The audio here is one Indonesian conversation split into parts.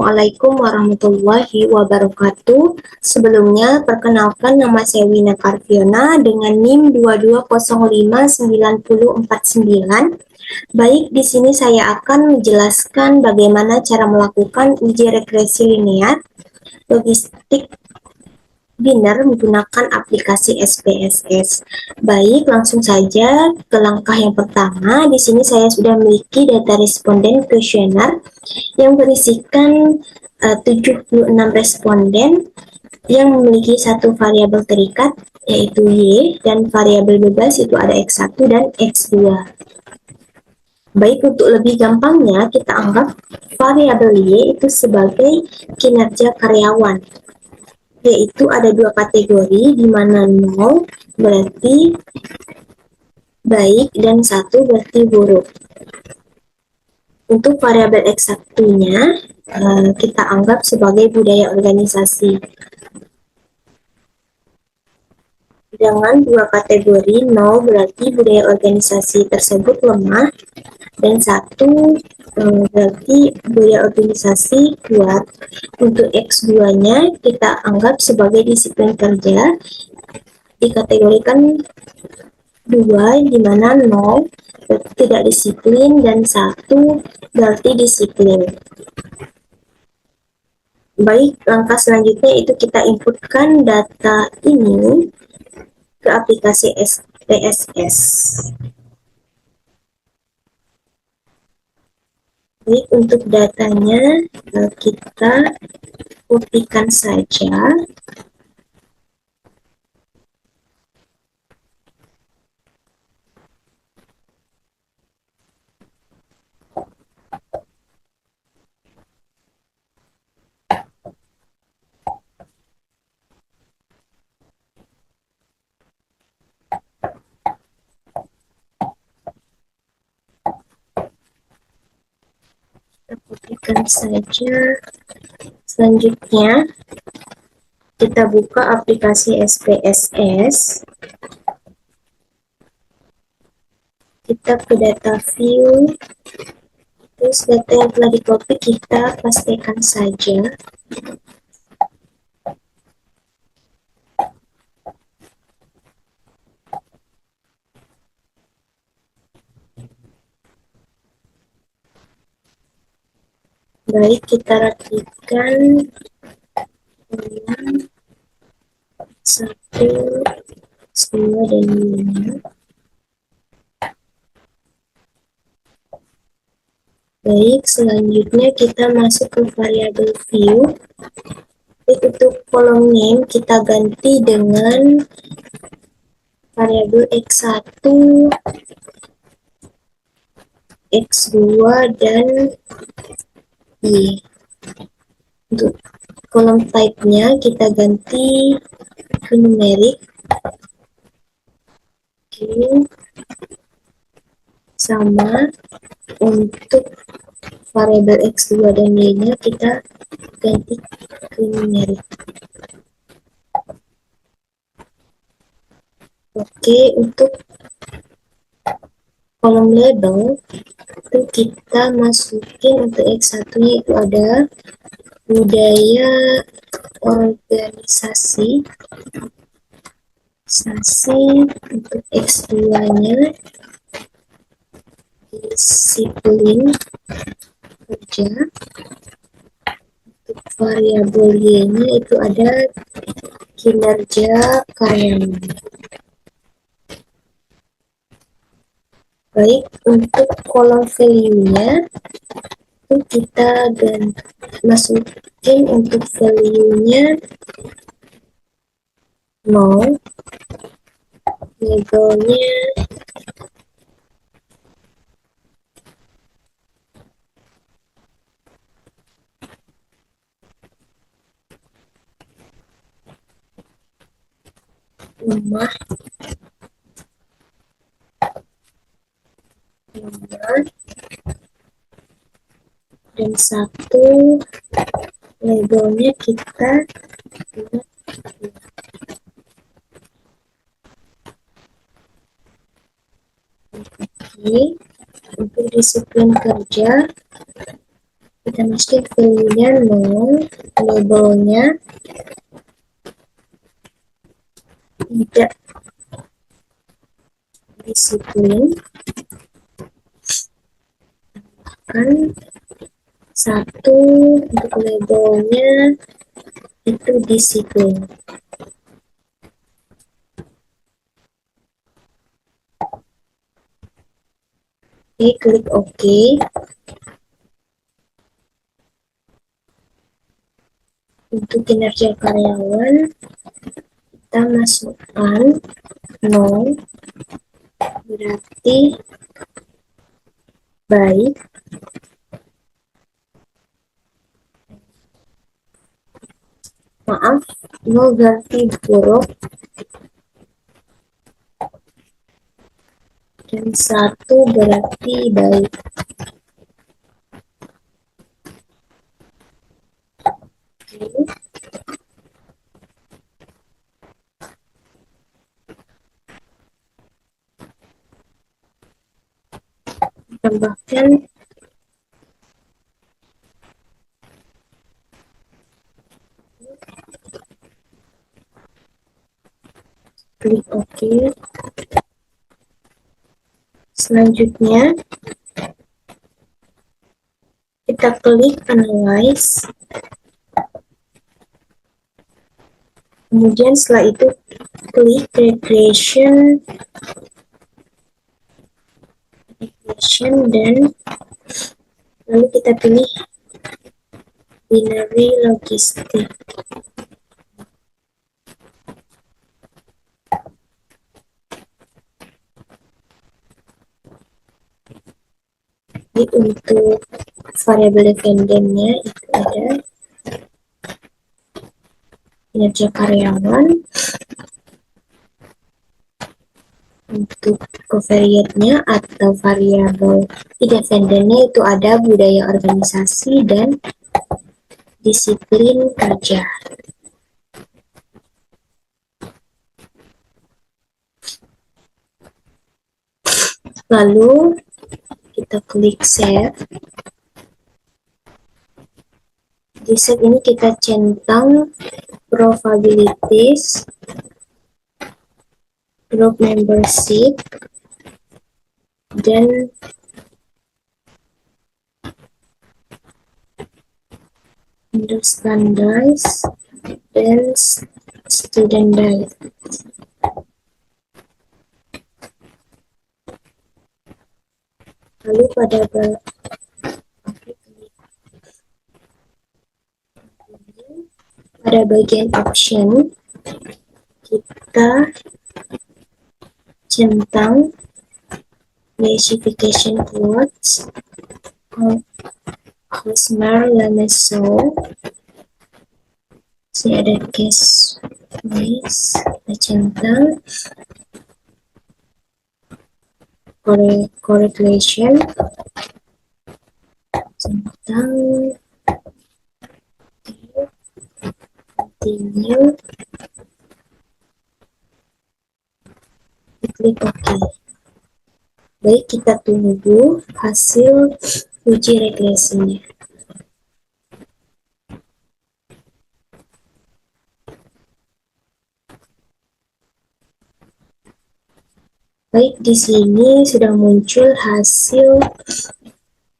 Assalamualaikum warahmatullahi wabarakatuh. Sebelumnya, perkenalkan nama saya Wina Karviona dengan NIM 22059049. Baik, di sini saya akan menjelaskan bagaimana cara melakukan uji regresi linear logistik Biner menggunakan aplikasi SPSS. Baik, langsung saja ke langkah yang pertama. Di sini saya sudah memiliki data responden kuesioner yang berisikan 76 responden yang memiliki satu variabel terikat yaitu Y dan variabel bebas itu ada X1 dan X2. Baik, untuk lebih gampangnya kita anggap variabel Y itu sebagai kinerja karyawan, yaitu ada dua kategori di mana 0 berarti baik dan 1 berarti buruk. Untuk variabel X1-nya kita anggap sebagai budaya organisasi. Dengan dua kategori, 0 berarti budaya organisasi tersebut lemah dan 1 berarti budaya organisasi kuat. Untuk X2-nya kita anggap sebagai disiplin kerja, dikategorikan dua di mana 0 berarti tidak disiplin dan 1 berarti disiplin. Baik, langkah selanjutnya itu kita inputkan data ini ke aplikasi SPSS. Baik, untuk datanya kita kopikan saja. Kita kopikan saja. Selanjutnya kita buka aplikasi SPSS. Kita ke data view, terus data yang telah di-copy kita pastikan saja. Baik, kita rapikan 1, 2, dan 5. Baik, selanjutnya kita masuk ke variabel view. Untuk kolom name kita ganti dengan variabel X1, X2, dan Y. Untuk kolom type-nya kita ganti ke numerik. Oke. Sama untuk variabel X2 dan Y-nya kita ganti ke numerik. Oke, untuk kolom label itu kita masukin untuk X1-nya itu ada budaya organisasi. Untuk X2-nya disiplin kerja. Untuk variabel Y-nya itu ada kinerja karyawan. Baik, untuk kolom value-nya itu kita masukin untuk value-nya 0, labelnya lemah, dan 1 labelnya kita ini untuk disiplin kerja Kita masukin value-nya 0, labelnya tidak disiplin, kan 1 untuk labelnya itu disiplin. Oke, klik OK. Untuk kinerja karyawan, kita masukkan 0, berarti baik. Maaf, 0 berarti buruk, dan 1 berarti baik. Oke. Tambahkan klik OK. Selanjutnya kita klik Analyze. Kemudian setelah itu klik Regression dan lalu kita pilih Binary Logistic. Jadi untuk variabel dependentnya itu ada kinerja karyawan. Untuk covariate-nya atau variabel independennya itu ada budaya organisasi dan disiplin kerja. Lalu kita klik save. Di save ini kita centang probabilities, group membership, dan standardize dan student diet. Lalu pada bagian option kita centang classification quotes, Hosmer Lamesso. Sini ada case wise, kita centang correlation, centang continue, klik OK. Baik, kita tunggu hasil uji regresinya. Baik, di sini sudah muncul hasil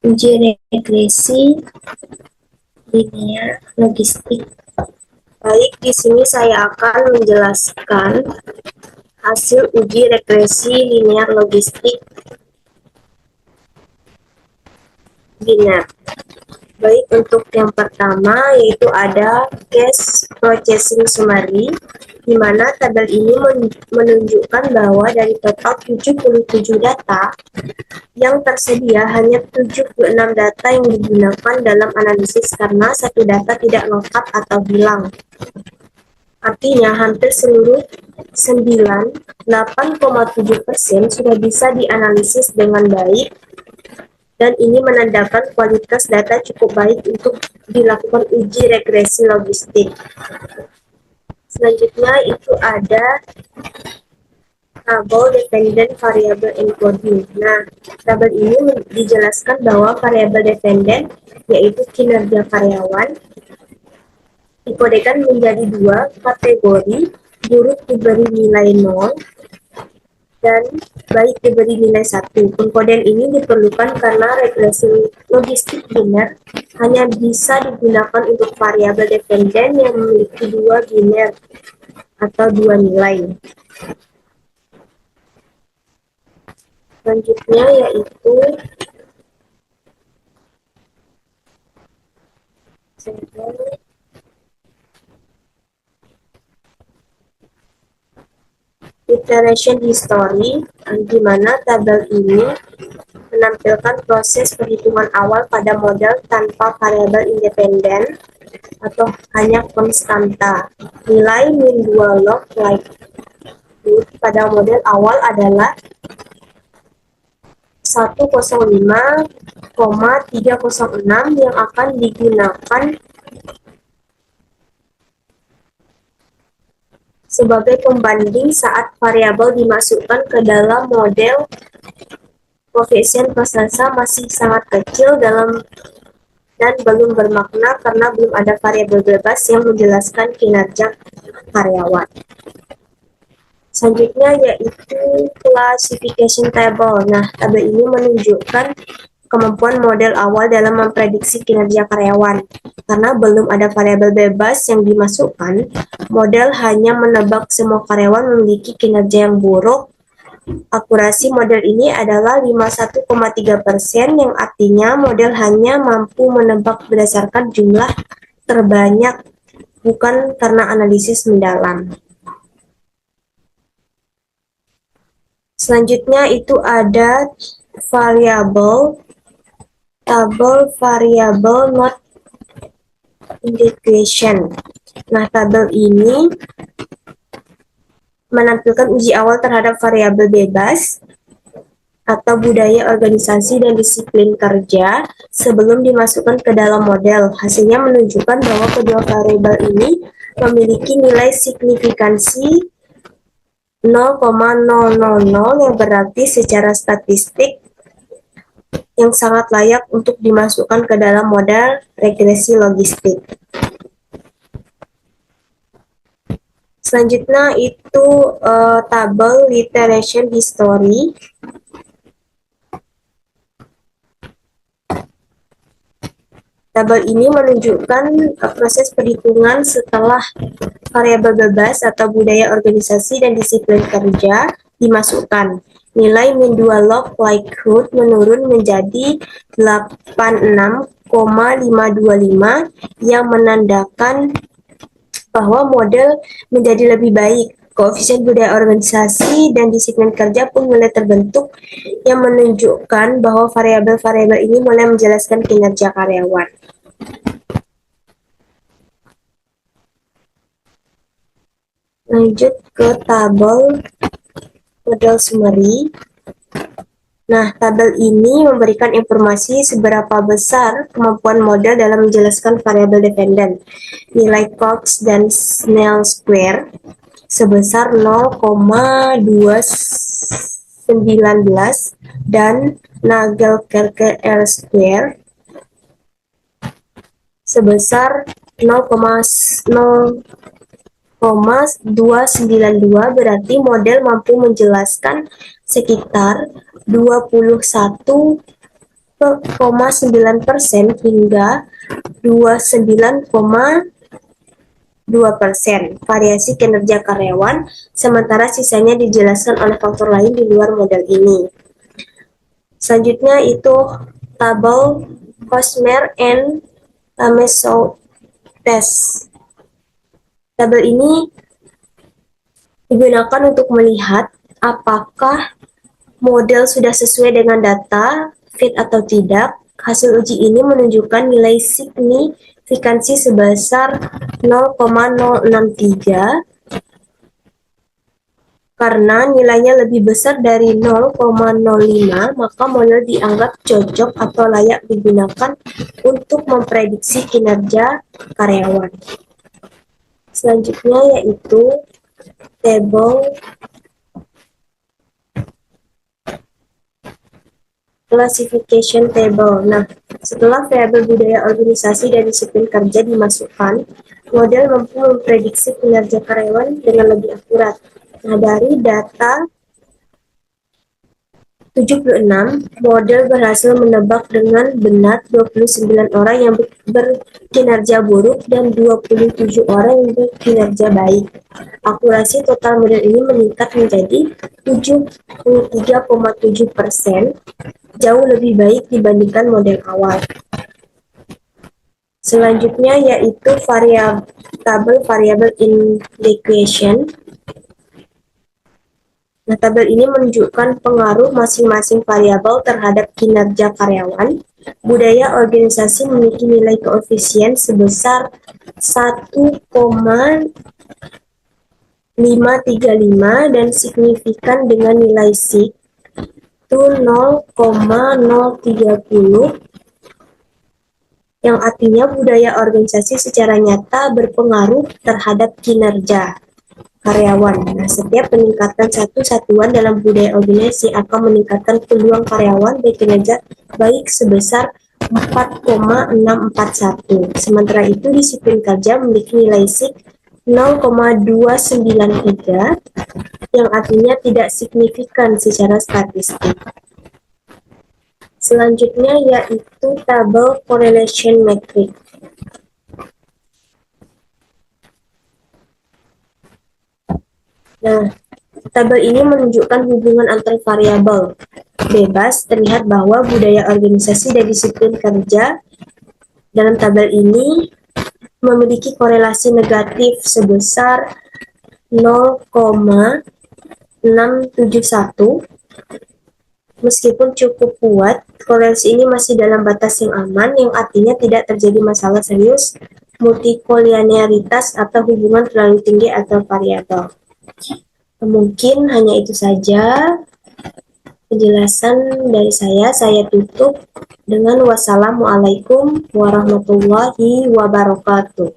uji regresi linear logistik. Baik, di sini saya akan menjelaskan hasil uji regresi linear logistik linear. Baik, untuk yang pertama yaitu ada case processing summary, di mana tabel ini menunjukkan bahwa dari total 77 data yang tersedia hanya 76 data yang digunakan dalam analisis karena satu data tidak lengkap atau hilang. Artinya hampir seluruh 98,7% sudah bisa dianalisis dengan baik, dan ini menandakan kualitas data cukup baik untuk dilakukan uji regresi logistik. Selanjutnya itu ada Tabel dependent variable encoding. Nah, tabel ini dijelaskan bahwa variabel dependent, yaitu kinerja karyawan, dikodekan menjadi dua kategori, buruk diberi nilai 0 dan baik diberi nilai 1. Pengkodean ini diperlukan karena regresi logistik biner hanya bisa digunakan untuk variabel dependen yang memiliki dua biner atau dua nilai. Selanjutnya yaitu iteration history, di mana tabel ini menampilkan proses perhitungan awal pada model tanpa variabel independen atau hanya konstanta. Nilai min 2 log likelihood pada model awal adalah 105,306 yang akan digunakan sebagai pembanding saat variabel dimasukkan ke dalam model. Koefisien persentase masih sangat kecil dan belum bermakna karena belum ada variabel bebas yang menjelaskan kinerja karyawan. Selanjutnya yaitu classification table. Nah, tabel ini menunjukkan kemampuan model awal dalam memprediksi kinerja karyawan. Karena belum ada variabel bebas yang dimasukkan, model hanya menebak semua karyawan memiliki kinerja yang buruk. Akurasi model ini adalah 51,3%, yang artinya model hanya mampu menebak berdasarkan jumlah terbanyak, bukan karena analisis mendalam. Selanjutnya itu ada tabel variable not integration. Nah, tabel ini menampilkan uji awal terhadap variabel bebas atau budaya organisasi dan disiplin kerja sebelum dimasukkan ke dalam model. Hasilnya menunjukkan bahwa kedua variabel ini memiliki nilai signifikansi 0,000, yang berarti secara statistik yang sangat layak untuk dimasukkan ke dalam model regresi logistik. Selanjutnya itu tabel iteration history. Tabel ini menunjukkan proses perhitungan setelah variabel bebas atau budaya organisasi dan disiplin kerja dimasukkan. Nilai min 2 log likelihood menurun menjadi 86,525 yang menandakan bahwa model menjadi lebih baik. Koefisien budaya organisasi dan disiplin kerja pun mulai terbentuk yang menunjukkan bahwa variabel-variabel ini mulai menjelaskan kinerja karyawan. Lanjut ke tabel model summary. Nah, tabel ini memberikan informasi seberapa besar kemampuan model dalam menjelaskan variabel dependen. Nilai Cox dan Snell Square sebesar 0,219 dan Nagelkerke R Square sebesar 0,292, berarti model mampu menjelaskan sekitar 21,9% hingga 29,2% variasi kinerja karyawan, sementara sisanya dijelaskan oleh faktor lain di luar model ini. Selanjutnya itu tabel Cosmer and Tameso test. Tabel ini digunakan untuk melihat apakah model sudah sesuai dengan data, fit atau tidak. Hasil uji ini menunjukkan nilai signifikansi sebesar 0,063. Karena nilainya lebih besar dari 0,05, maka model dianggap cocok atau layak digunakan untuk memprediksi kinerja karyawan. Selanjutnya yaitu tabel Classification Table. Nah, setelah variabel budaya organisasi dan disiplin kerja dimasukkan, model mampu memprediksi kinerja karyawan dengan lebih akurat. Nah, dari data 76, model berhasil menebak dengan benar 29 orang yang berkinerja buruk dan 27 orang yang berkinerja baik. Akurasi total model ini meningkat menjadi 73,7%, jauh lebih baik dibandingkan model awal. Selanjutnya yaitu variabel in the equation. Nah, tabel ini menunjukkan pengaruh masing-masing variabel terhadap kinerja karyawan. Budaya organisasi memiliki nilai koefisien sebesar 1,535 dan signifikan dengan nilai sig itu 0,030, yang artinya budaya organisasi secara nyata berpengaruh terhadap kinerja karyawan. Nah, setiap peningkatan satu satuan dalam budaya organisasi akan meningkatkan peluang karyawan berkinerja baik sebesar 4,641. Sementara itu, disiplin kerja memiliki nilai sig 0,293, yang artinya tidak signifikan secara statistik. Selanjutnya yaitu tabel correlation metric. Nah, tabel ini menunjukkan hubungan antar variabel. Bebas terlihat bahwa budaya organisasi dan disiplin kerja dalam tabel ini memiliki korelasi negatif sebesar 0,671. Meskipun cukup kuat, korelasi ini masih dalam batas yang aman, yang artinya tidak terjadi masalah serius multikolinearitas atau hubungan terlalu tinggi atau variabel. Mungkin hanya itu saja penjelasan dari saya. Saya tutup dengan wassalamualaikum warahmatullahi wabarakatuh.